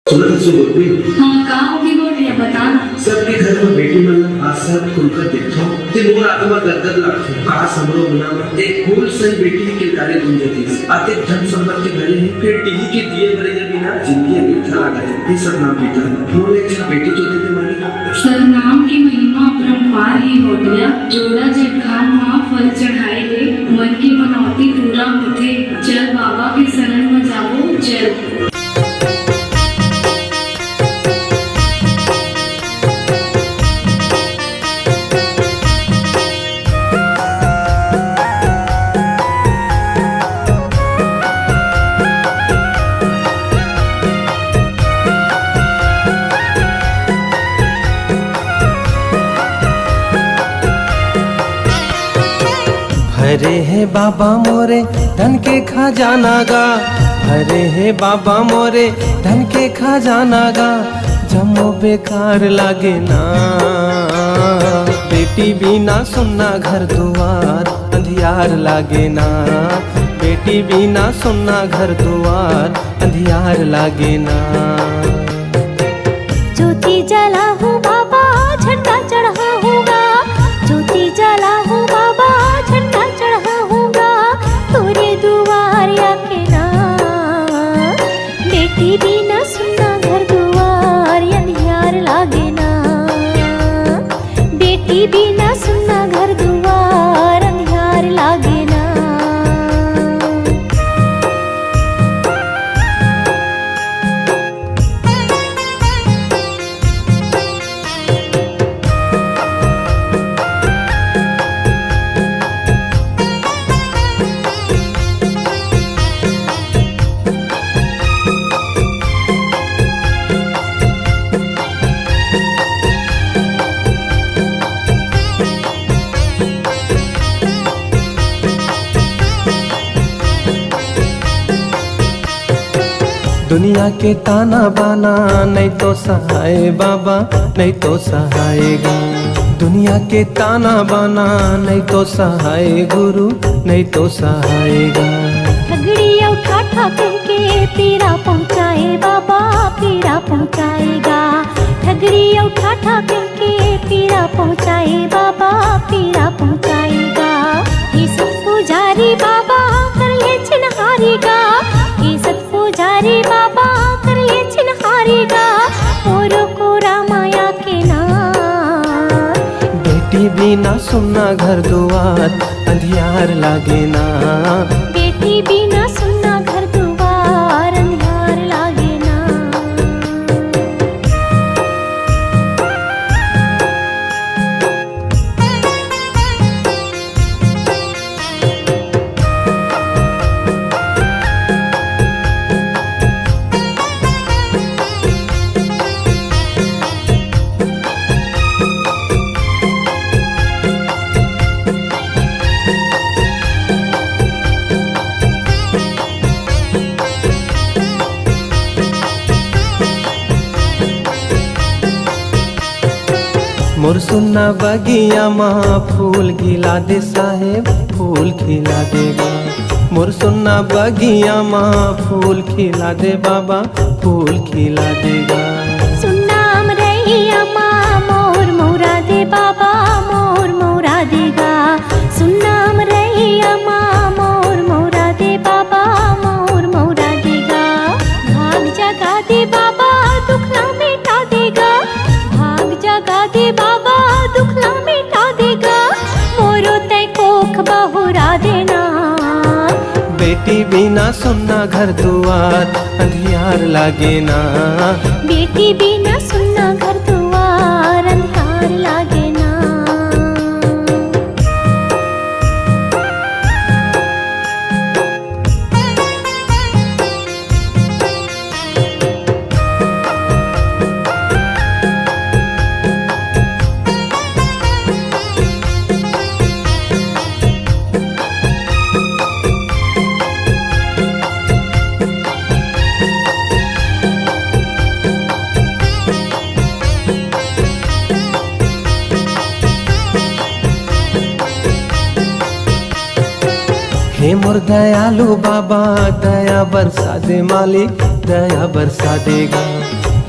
सुना सो बोल हाँ कहाँ होगी बोल रही है बताना। सबके घर में बेटी मतलब आशा खुलकर देखो ते मोर आत्मा गदगद लागतो का समरो बना एक फूल से बेटी की किलकारी गुंजती आते धन संपत्ति भरे हैं फिर टीवी के दिए भरे जब बिना जिंदगी मिठा लगा है ये सब नाम बेटा मोर एक बेटी तो देते मानी सतनाम की महिमा अपरंपार ही हो गया। जोड़ा जेठान माँ फल चढ़ाए ले मन की मनौती पूरा होते। चल बाबा के शरण में जाओ चल। भरे है बाबा मोरे धन के खजाना गा, भरे है बाबा मोरे धन के खजाना गा। जमो बेकार लागे ना बेटी बिना सुनना घर दुआर अंधियार लागे ना, बेटी बिना सुनना घर दुआर अंधियार लागे ना। ज्योति जला हूँ बाबा झंडा चढ़ा हूँगा, ज्योति जला हूँ बाबा झंडा चढ़ा हूँगा। तोरे दुआर आके ना बेटी बिना सुनना घर दुआर अंधियार लागे ना, बेटी बिना सुनना घर दुआर अंधियार लागे ना। दुनिया के ताना बाना नहीं तो सहाय बाबा नहीं तो सहायगा, दुनिया के ताना बाना नहीं तो सहाय गुरु नहीं तो सहायगा। ठगड़ी उठा ठा कह के पीरा पहुँचाए बाबा पीरा पहुँचाएगा, ठगड़ी उठा ठा कह के पीरा पहुँचाए बाबा पीरा पहुँचाएगा। ये सब पुजारी बाबा कर ले छिनहारीगा, ये सब पुजारी बाबा कर ले छिनहारीगा। औरों को रामाया के ना बेटी बिना सुनना घर दुआर अंधियार लागे ना, बेटी बिना सुनना घर दुआर अंधियार लागे ना। मोर सुन्ना बगिया माँ फूल खिला दे साहेब फूल खिला देगा, मोर सुन्ना बगिया माँ फूल खिला दे बाबा फूल खिला देगा। सुन्नाम रैया माँ मोर मोरा दे बाबा मोर मोरा देगा, सुन्नाम रैया माँ मोर मोरा दे बाबा मोर मोरा देगा। भाग जगा दे बाबा दुख ना मिटा देगा, भाग जगा दे बाबा दुख ना मिटा देगा। मोरो तय कोख बहुरा देना बेटी बिना सुनना घर दुआर अंधियार लागे ना, बेटी बिना सुनना घर दुआर अंधियार लागे ना। हे मोर दयालु बाबा दया बरसा दे मालिक दया बरसा देगा।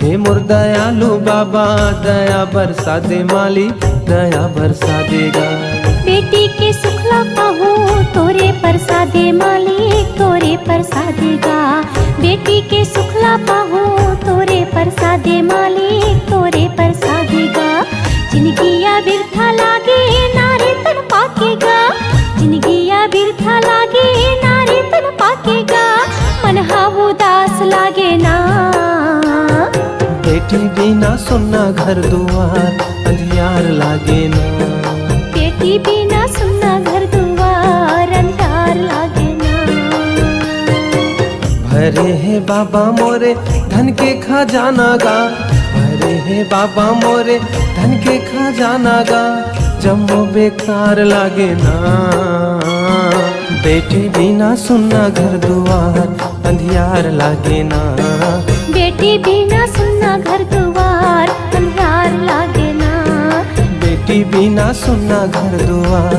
हे मोर दयालु बाबा दया बरसा दे मालिक दया बरसा देगा। बेटी के सुखला पाहूँ तोरे परसादे मालिक तोरे परसादेगा। बेटी के सुखला पाहूँ तोरे परसादे मालिक तोरे परसादेगा। जिंदगिया बिरथा लागे नारे तन पाकेगा। जिंदगिया बिरथा लागे नारे तन पाकेगा। मन हा उदास लागे ना। बेटी बिना सुनना घर दुआर अंधियार लागे ना। बेटी बिना सुनना घर दुआर अंधार लागे ना। भरे है बाबा मोरे धन के खजाना गा। भरे है बाबा मोरे धन के खजाना गा। जम्मो बेकार लागे ना। बेटी बिना सुनना घर दुआर अंधियार लागे ना। बेटी बिना सुनना घर दुआर अंधार लागे ना। बेटी बिना सुनना घर दुआर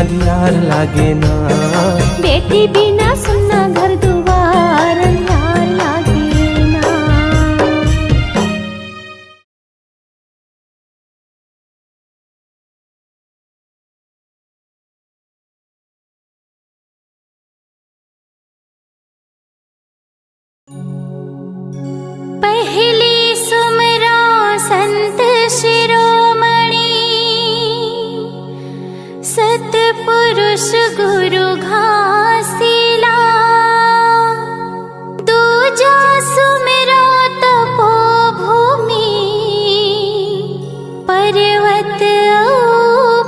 अंधियार लागे ना। बेटी बिना सुनना घर दुआर अंधार लागे ना। पहली सुमरा संत शिरोमणि सतपुरुष गुरु घासीला। दूजा सुमरा तपोभूमि पर्वत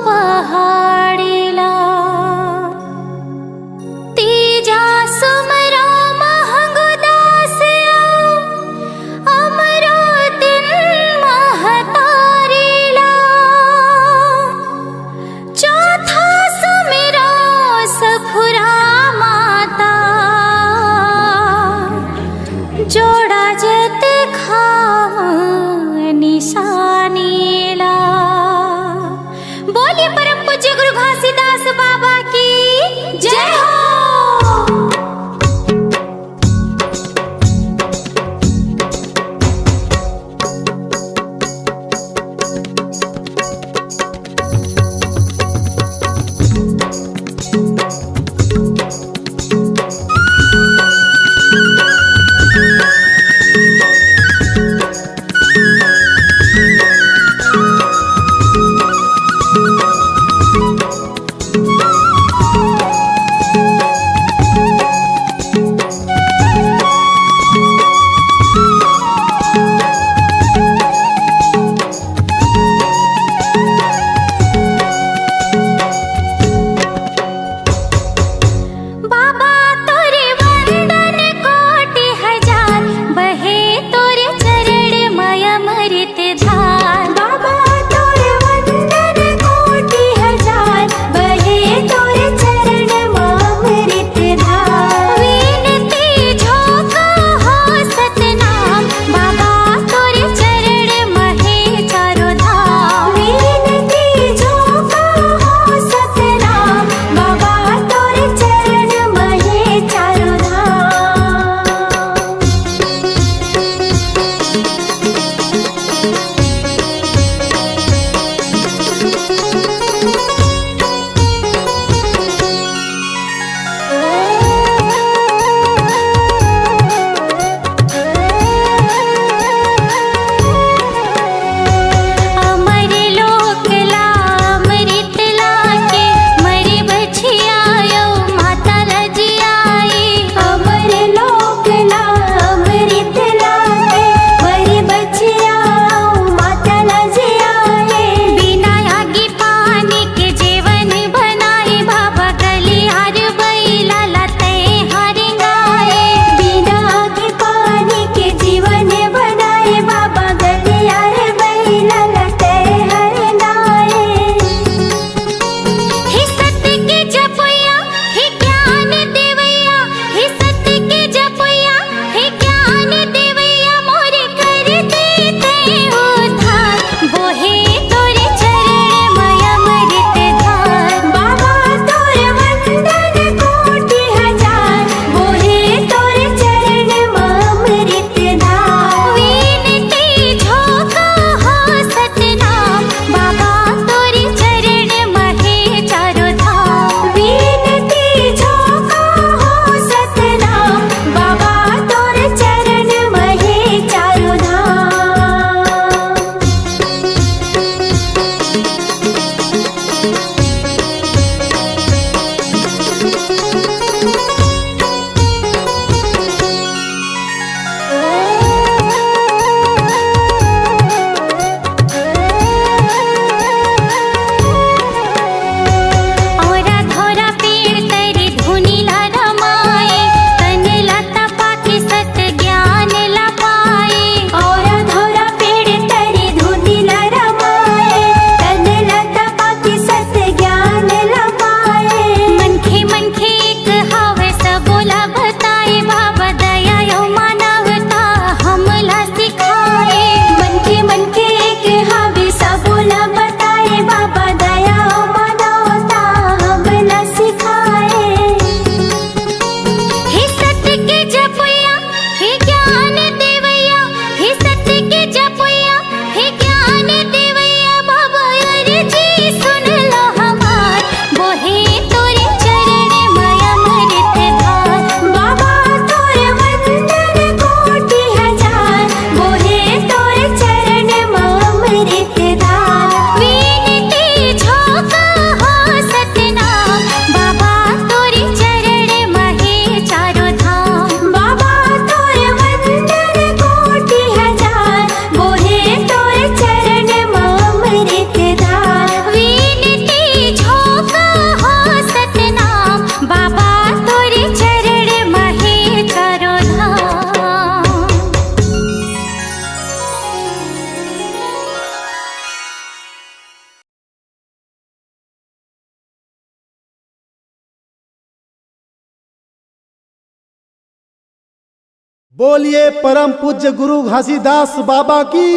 पहाड़ीला। तीजा सुमरा महंगदास अमरो दिन महतारीला। चौथा सुमिरा सफुरा माता जोड़ा जत खाम निशानीला। बोलिए परम पूज्य गुरु घासीदास बाबा की जय हो। बोलिए परम पूज्य गुरु घासीदास बाबा की।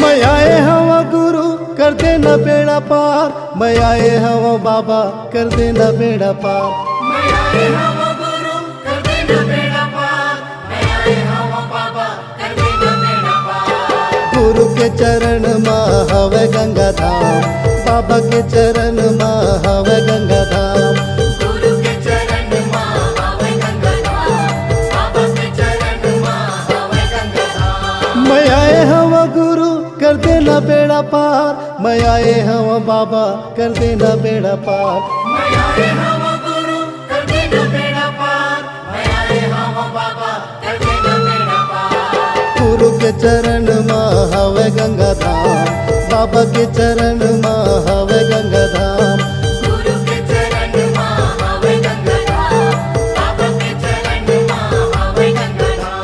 मैं आए हवा गुरु कर देना बेड़ा पार, मैं आए हवा बाबा कर देना बेड़ा पार। मैं आए हवा गुरु कर देना बेड़ा पार, मैं आए हवा बाबा कर देना बेड़ा पार। गुरु के चरण माँ हवे गंगा धाम, बाबा के चरण माँ हवे गंगा धाम। गुरु के चरण माँ हवे गंगा धाम, बाबा के चरण माँ हवे गंगा धाम। मैं आए हवा गुरु कर देना बेड़ा पार, मैं आए हवा बाबा कर देना बेड़ा पार। मैं आए हवा गुरु कर देना बेड़ा पार, मैं आए हवा बाबा कर देना बेड़ा पार। गुरु के चरण माँ हवे गंगा धाम, बाबा के चरण माँ हवे गंगा धाम। गुरु के चरण माँ हवे गंगा धाम, बाबा के चरण माँ हवे गंगा धाम।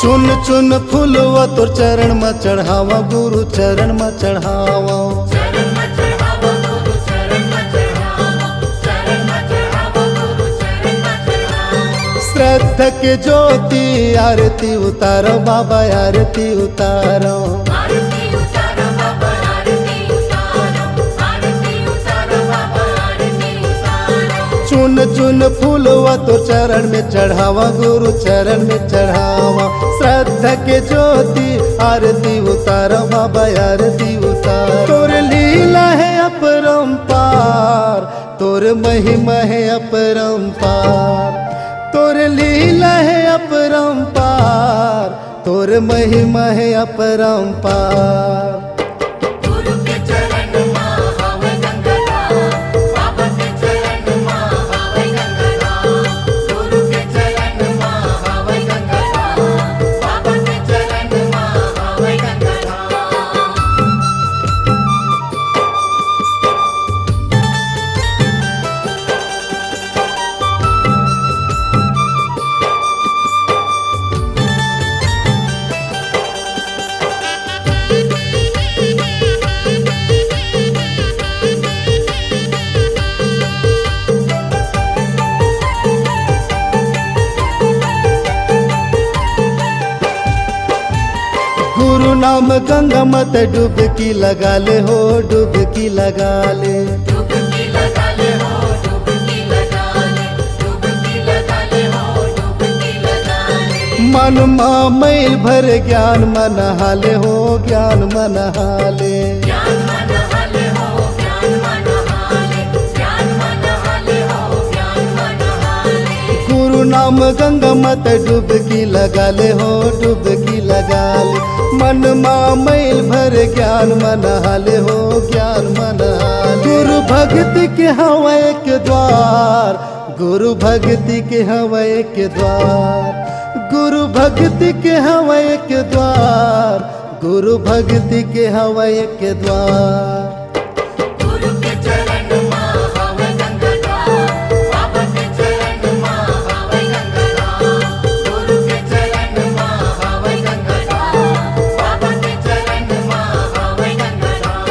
चुन चुन फूलवा तोर चरण में चढ़ावा, गुरु चरण में चढ़ावा। चरण में चढ़ावा गुरु चरण में चढ़ावा, चरण में चढ़ावा गुरु चरण में चढ़ावा। श्रद्धा के ज्योति आरती उतारो बाबा, आरती उतारो। आरती उतारो बाबा, आरती उतारो, आरती उतारो बाबा, आरती उतारो। चुन चुन फूलवा तोर चरण में चढ़ावा, गुरु चरण में चढ़ावा। श्रद्धा के ज्योति आरती उतारो बाबा, आरती उतारो। तोर लीला है अपरंपार, तोर महिमा है अपरंपार। तोर लीला है अपरंपार, तोर महिमा है अपरंपार। गुरु के चरण माँ हवे गंगा धाम, बाबा के चरण माँ हवे गंगा धाम। गुरु के चरण माँ हवे गंगा धाम, बाबा के चरण माँ हवे गंगा धाम। गुरु नाम गंगा मत डुबकी लगा ले हो, डुबकी लगा ले। डुबकी लगा ले हो, डुबकी लगा ले, डुबकी लगा ले हो, डुबकी लगा ले। मन माँ मैल भर ज्ञान मन हाले हो, ज्ञान मन हाले। ज्ञान मन हाले हो, ज्ञान मन हाले, ज्ञान मन हाले हो, ज्ञान मन हाले। गुरु नाम गंगा मत डुबकी लगा ले हो, डुबकी लगा ले। मन माँ मैल भर ज्ञान मन हाले हो, ज्ञान मन हाले। गुरु भक्ति के हवा एक द्वार, गुरु भक्ति के हवा एक द्वार। गुरु भक्ति के हवा एक द्वार, गुरु भक्ति के हवा एक द्वार। गुरु के चरण माँ हवे गंगा धाम, बाबा के चरण माँ हवे गंगा धाम। गुरु के चरण माँ हवे गंगा धाम, बाबा के चरण माँ हवे गंगा धाम।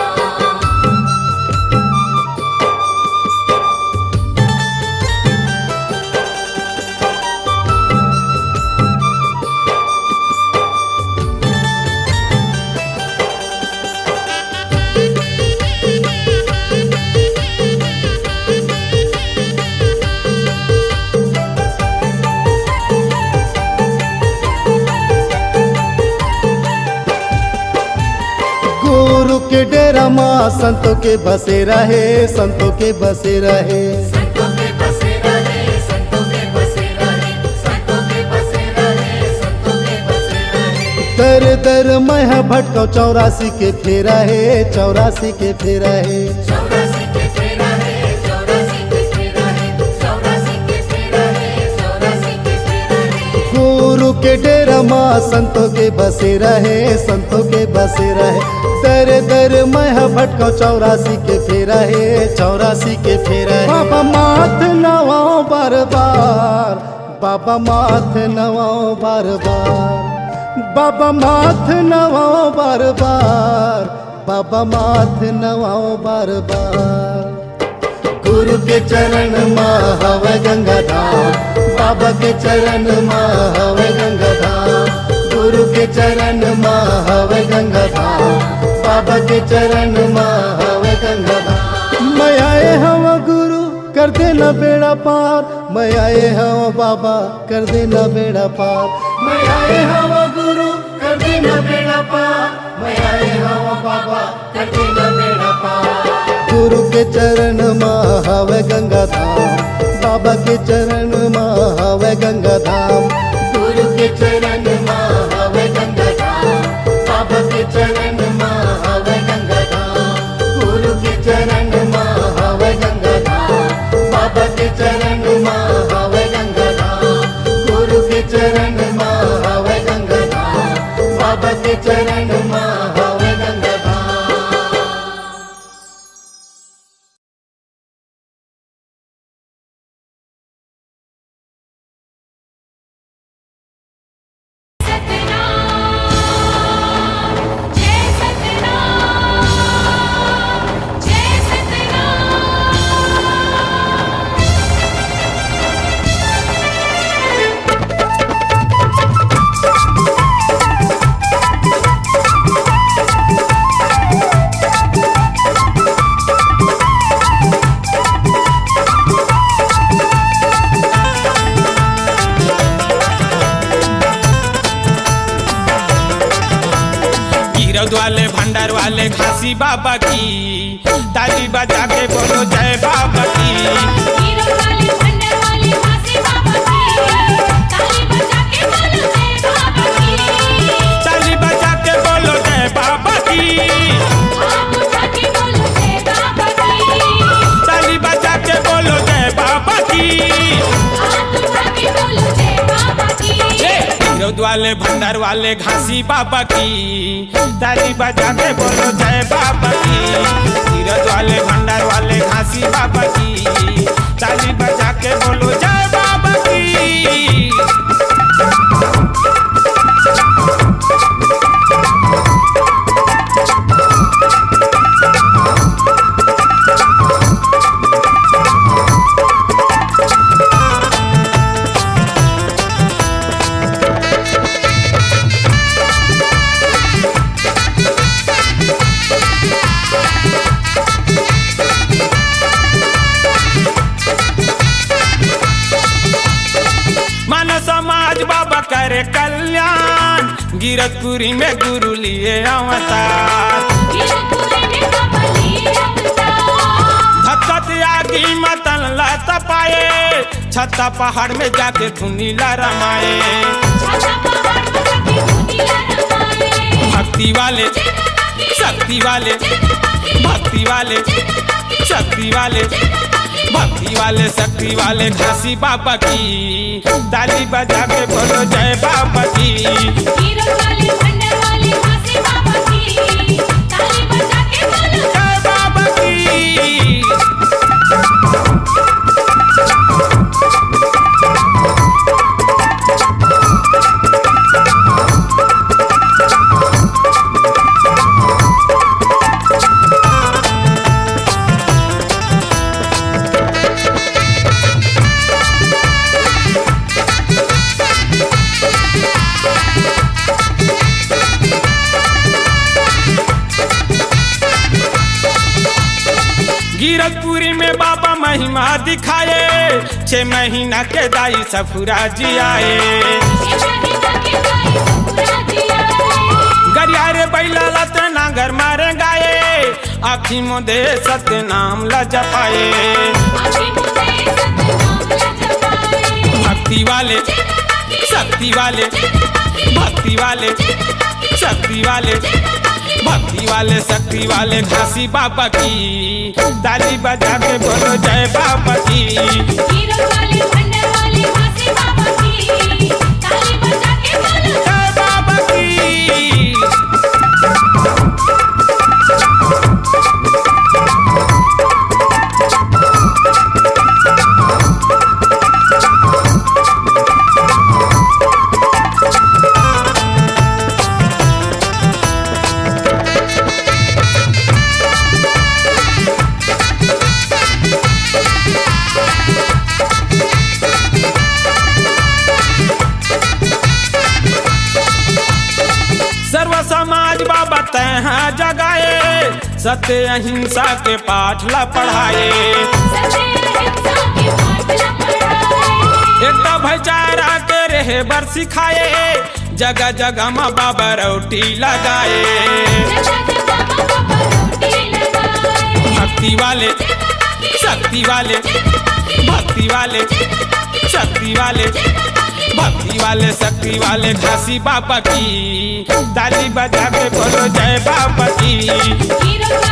माँ संतों के बसेरा है, संतों के बसेरा है। संतों के बसेरा है, संतों के बसेरा है, संतों के बसेरा है, संतों के बसेरा है। दर दर मैं भटकाऊ 84 के फेरा है, 84 के फेरा है। 84 के फेरा है, 84 के फेरा है, 84 के फेरा है, 84 के फेरा है। गुरु के डेरा माँ संतों के बसेरा है, संतों के बसेरा है। दर दर मैं भटकाऊ 84 के फेरा है, 84 के फेरा है। बाबा माथ नवाओ बार बार, बाबा माथ नवाओ बार बार, बाबा माथ नवाओ बार बार, बाबा माथ नवाओ बार बार। गुरु के चरण माँ हवे गंगा धाम, बाबा के चरण माँ हवे गंगा धाम। गुरु के चरण माँ हवे गंगा धाम, बाबा के चरण माँ हवे गंगा धाम। मैं आए हवा गुरु कर देना बेड़ा पार, मैं आए हवा बाबा कर देना बेड़ा पार। मैं आए हवा गुरु कर देना बेड़ा पार, मैं आए हवा बाबा कर देना बेड़ा पार। गुरु के चरण माँ हवे गंगा धाम, बाबा के चरण माँ हवे गंगा धाम। गुरु के चरण माँ हवे गंगा धाम, बाबा के चरण माँ हवे गंगा धाम। गुरु के चरण माँ हवे गंगा धाम, बाबा के चरण माँ हवे गंगा धाम। गुरु के चरण माँ हवे गंगा धाम, बाबा के चरण माँ हवे गंगा धाम। जय सतनाम, जय सतनाम। गिरौद वाले भंडार वाले घासी बाबा की, ताली बजा के बोलो जय बाबा की। हीरो वाले भंडार वाले हासे बाबा की, ताली बजा के बोलो जय बाबा की। ताली बजा के बोलो जय बाबा की। हाथ उठा के बोलो जय बाबा की। ताली बजा के बोलो जय बाबा की। हाथ उठा के बोलो जय बाबा की। गिरौद वाले भंडार वाले घासी बाबा की, ताली बजा के बोलो जय बाबा की। गिरौद वाले भंडार वाले घासी बाबा की, ताली बजा के बोलो जय बाबा की। मानव समाज बाबा करे कल्याण, गिरतपुरी में गुरु लिए अवतार। गिरपुरी में बाबा लिए अवतार। धक्कत आगी मतन लत पाए, छत्ता पहाड़ में जाके धुनीला रमाए। छाता पहाड़ पर जाके दुनिया रमाए। भक्ति वाले शक्ति वाले, भक्ति वाले शक्ति वाले, भक्ति वाले शक्ति वाले घासी बाबा की, ताली बजा के बोलो जय बाबा की। हीरो वाले भंडार वाले हासे बाबा की, ताली बजा के बोलो जय बाबा की। गिरतपुरी में बाबा महिमा दिखाए, 6 महीना के दाई सफुरा जी आए। गरियारे बैला लत नागर मारे गाए, आखी मोदे सत्य नाम ला जपाए भक्ति वाले शक्ति वाले भक्ति वाले शक्ति वाले भक्ति वाले शक्ति वाले घासी बाबा की ताली बजा के बोलो जय बाबा की जय बाबा की सर्व समाज बाबा तैहा जगाए सत्य अहिंसा के पाठ ला पढ़ाए एकता भाईचारा के रहे बर सिखाए जगह जगह माँ बाबा रोटी लगाए भक्ति वाले शक्ति वाले भक्ति वाले शक्ति वाले भक्ति वाले शक्ति वाले घासी बाबा की ताली बजा के बोलो जय बाबा की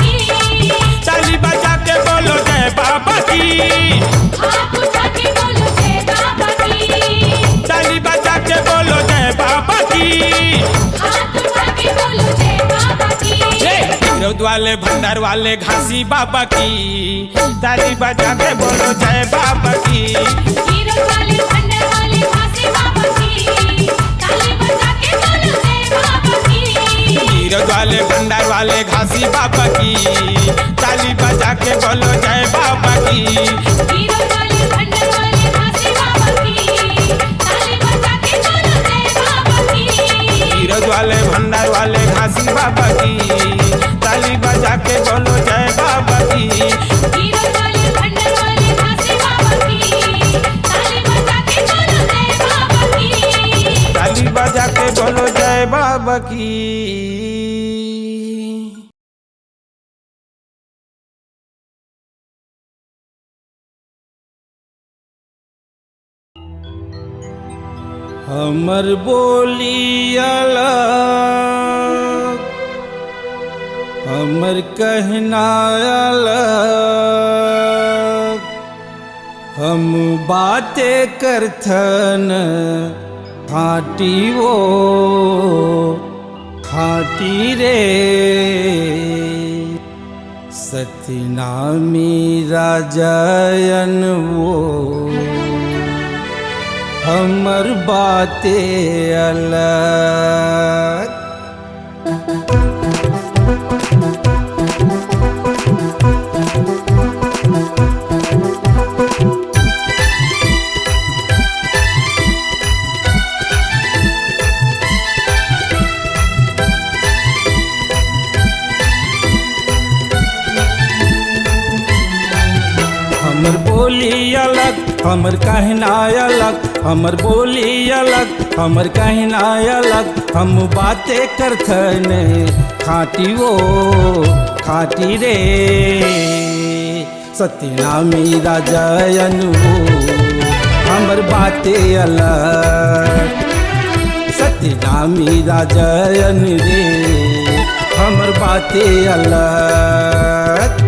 ताली बजा के बोलो जय बाबा की ताली बजा के बोलो जय बाबा की विरोध वाले भंडार वाले घासी बाबा की ताली बजा के बोलो जय बाबा की विरोध वाले भंडार वाले घासी बाबा की ताली बजा के बोलो जय बाबा की विरोध वाले भंडार वाले घासी बाबा की ताली बजा के बोलो जय बाबा की ताली बजा के बोलो जय बाबा की हमर बोली अलग हमर कहना अलग हम बातें करथन खाटी वो खाटी रे सतनामी राजयन वो हमर बातें अलग हमर बोली अलग हमर कहना अलग हमर बोली अलग हमर कहना अलग हम बातें करथन खाटी वो खाटी रे सत्यनामी राजयन वो हमर बातें अलग सत्यनामी राजयन रे हमर बातें अलग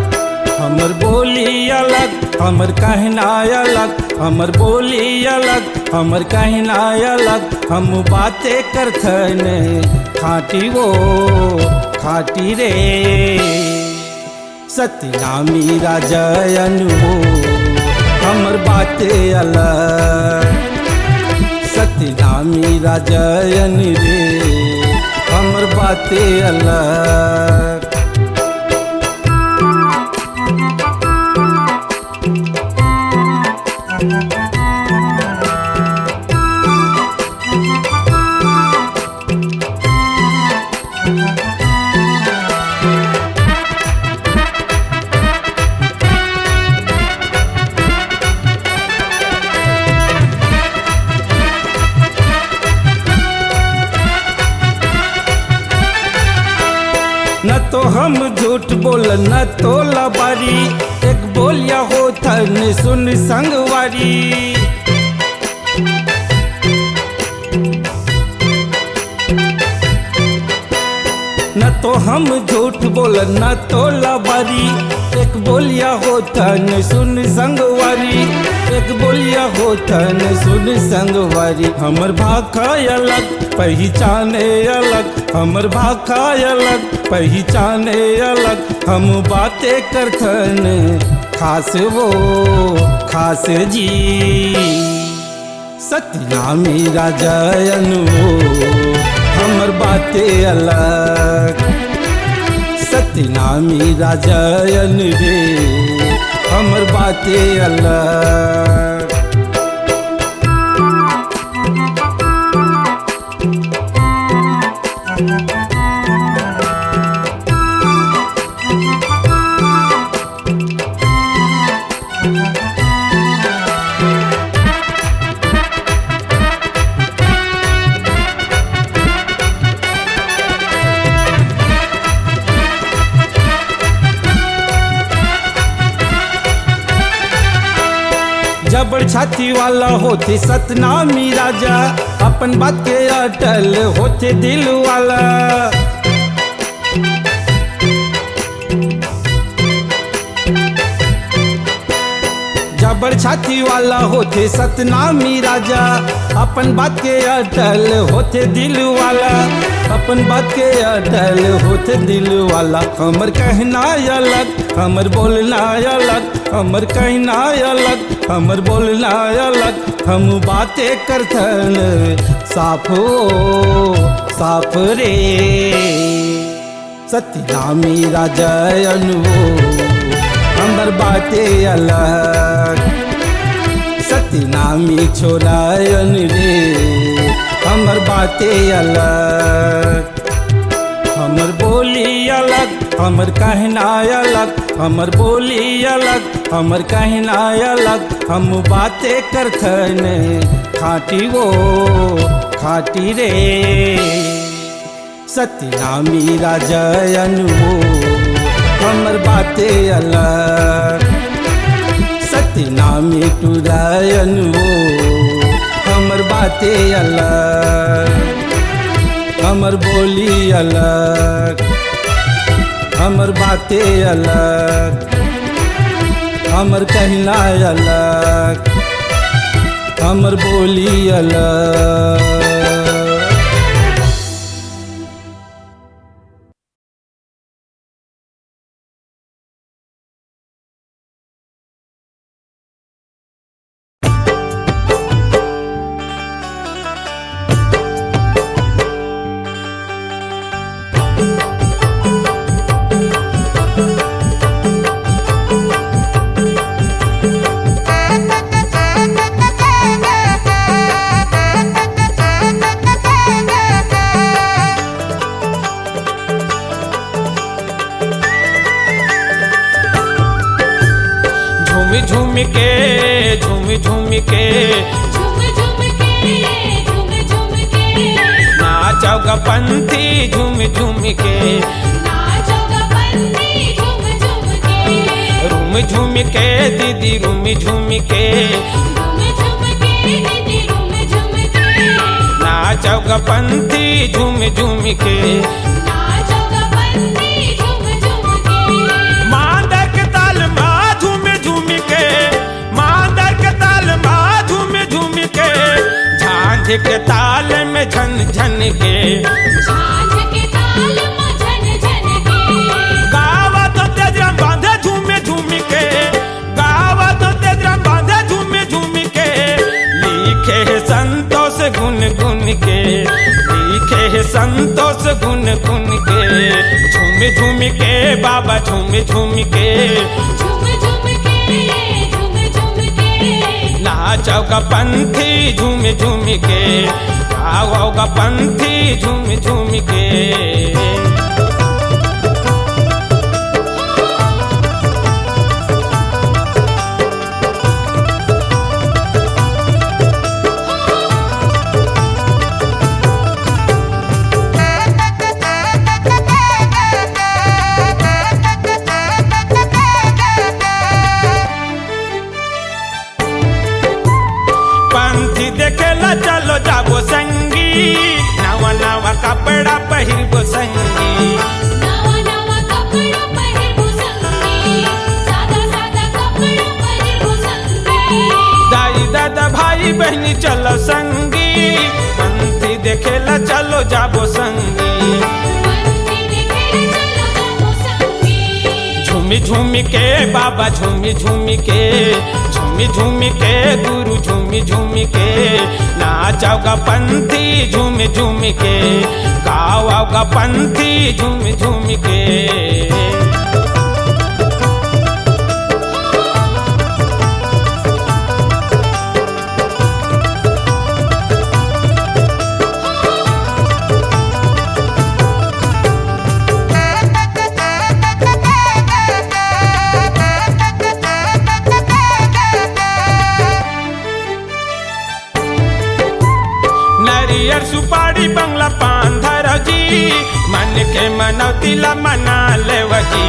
हमर बोली अलग हमर कहना अलग हमर बोली अलग हमर कहना अलग हम बातें करथन खाटी वो खाटी रे सत्यनामी राजयन वो हमर बातें अलग सत्यनामी राजयन रे हमर बातें अलग हम झूठ बोल न तोला बारी, एक बोलिया होता न सुन संगवारी। न तो हम झूठ बोल न तोला बारी, एक बोलिया होता न सुन संगवारी, एक बोलिया होता न सुन संगवारी। हमर भाखा अलग पहचाने अलग, हमर भाखा अलग पहचाने अलग। हम बातें करथन खास वो खास जी, सतनामी राजन वो हमर बातें अलग। सतनामी राजन रे हमर बातें अलग। जबड़ छाती वाला होते सतनामी राजा, अपन बात के अटल होते दिल वाला। जबड़ छाती वाला होते सतनामी राजा, अपन बात के अटल होते दिल वाला, अपन बात के अटल होते दिल वाला। हमर कहना अलग हमर बोलना अलग, हमर कहना अलग हमर बोलना अलग। हम बातें करथन साफ साफ रे, सतनामी राजन वो हमर बातें अलग। सतनामी छोरायन रे हमर बातें अलग। हमर बोली अलग हमर कहना अलग, हमर बोली अलग हमर कहना अलग। हम बातें करथन खाटी वो खाटी रे, सतनामी राजन वो हमर बातें अलग। सतनामी टुरायन वो हमर बातें अलग। हमर बोली अलग हमर बातें अलग, हमर कहना अलग हमर बोली अलग। झूम के झूम झूम के झूम झूम के झूम झूम के नाचो ग पंथी झूम झूम के नाचो ग बंदी झूम झूम के रूम झूम के दीदी रूम झूम के झूम झूम के दीदी झूम झूम के नाचो ग पंथी झूम झूम के नाचो ग बंदी झूम झूम के मांदर के ताल मा झूम झूम के मांदर के ताल मा झूम झूम के झांझ के ताल में झन झन के झांझ के ताल में झन झन के गावा तो तेजरा बांधे झूम झूम के गावा तो तेजरा बांधे झूम झूम के लिखे है संतोष गुन गुन के लिखे है संतोष गुन गुन के झूम झूम के बाबा झूम झूम के झूम झूम के झूम झूम के नाचो ग पंथी झूम झूम के गाओ ग पंथी झूम झूम के पहिरबो संगी नवा नवा कपड़ा पहिरबो संगी सादा सादा कपड़ा पहिरबो संगी दाई दादा भाई बहनी चलो संगी पंथी देखेला चलो जाबो संगी पंथी देखेला चलो जाबो संगी झूमी झूमी के बाबा झूमी झूमी के झूमी झूमी के गुरु झूमी झूमी के नाचाओगा पंथी झूमी झूमी के गाओगा पंथी झूमी झूमी के नरियर सुपारी बंगला पान धर जी मन के मनौती ला मना लेव जी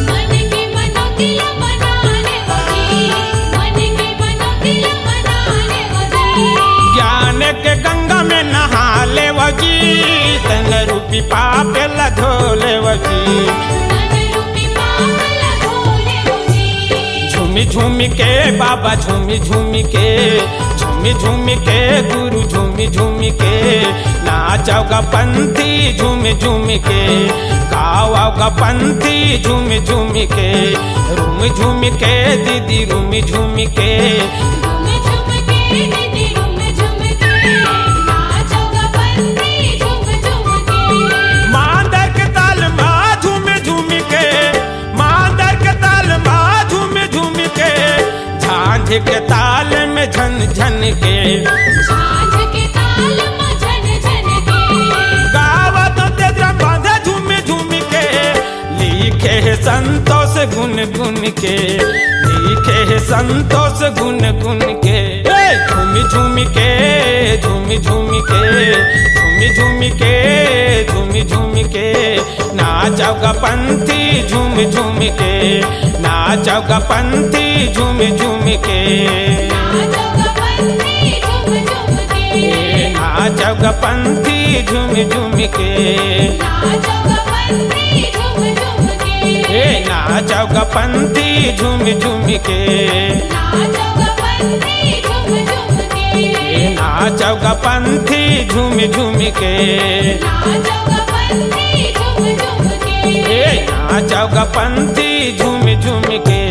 मन के मनौती ला मना लेवगी मन के मनौती ला मना लेवगी ज्ञान के गंगा में नहा लेव जी तन रूपी पाप ला धो लेव जी तन रूपी पाप ला धो लेवगी झूमी झूमी के बाबा झूमी झूमी के झूमी झूमी के गुरु झूमी झूमी के नाचाओगा पंथी झूमी झूमी के गाओगा पंथी झूमी झूमी के रूमी झूमी के दीदी रूमी झूमी के झूम झूम के दीदी झूम झूम के नाचोगा पंथी झूम झूम के मांदर के ताल माँ झूमी झूमी के मांदर के ताल माँ झूमी झूमी के झांझ के ताल में झन झन के झांझ के ताल में झन झन के गावा तो तेरा बांधा झूमी झूमी के लिखे है संतोष गुन गुन के लिखे है संतोष गुन गुन के झूमी झूमी के झूमी झूमी के झूमी झूमी के झूमी झूमी के नाचाओगा पंथी झूमी झूमी के नाचाओगा पंथी झूमी झूमी के नाचोगा पंथी झूम झूम के नाचाओगा पंथी झूमी झूमी के नाचोगा पंथी झूम झूम के नाचाओगा पंथी झूमी झूमी के नाचोगा पंथी झूम झूम के नाचाओगा पंथी झूमी झूमी के नाचोगा पंथी झूम झूम के नाचाओगा पंथी झूमी झूमी के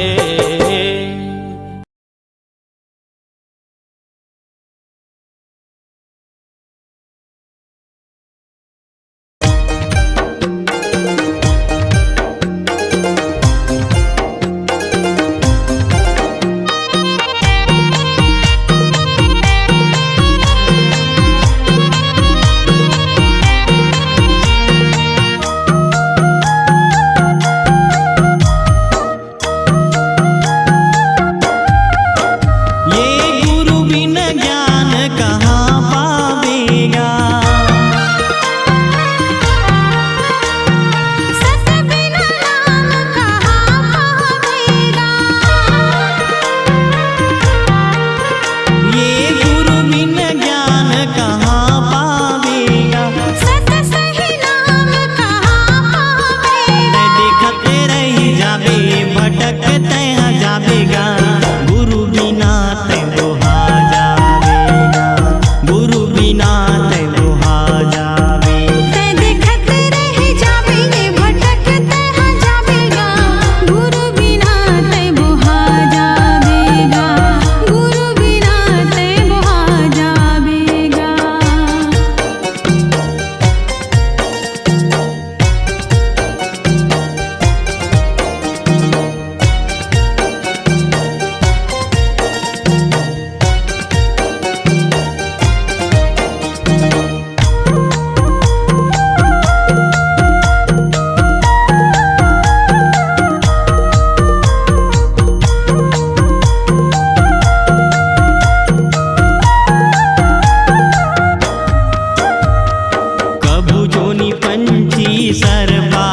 सरबा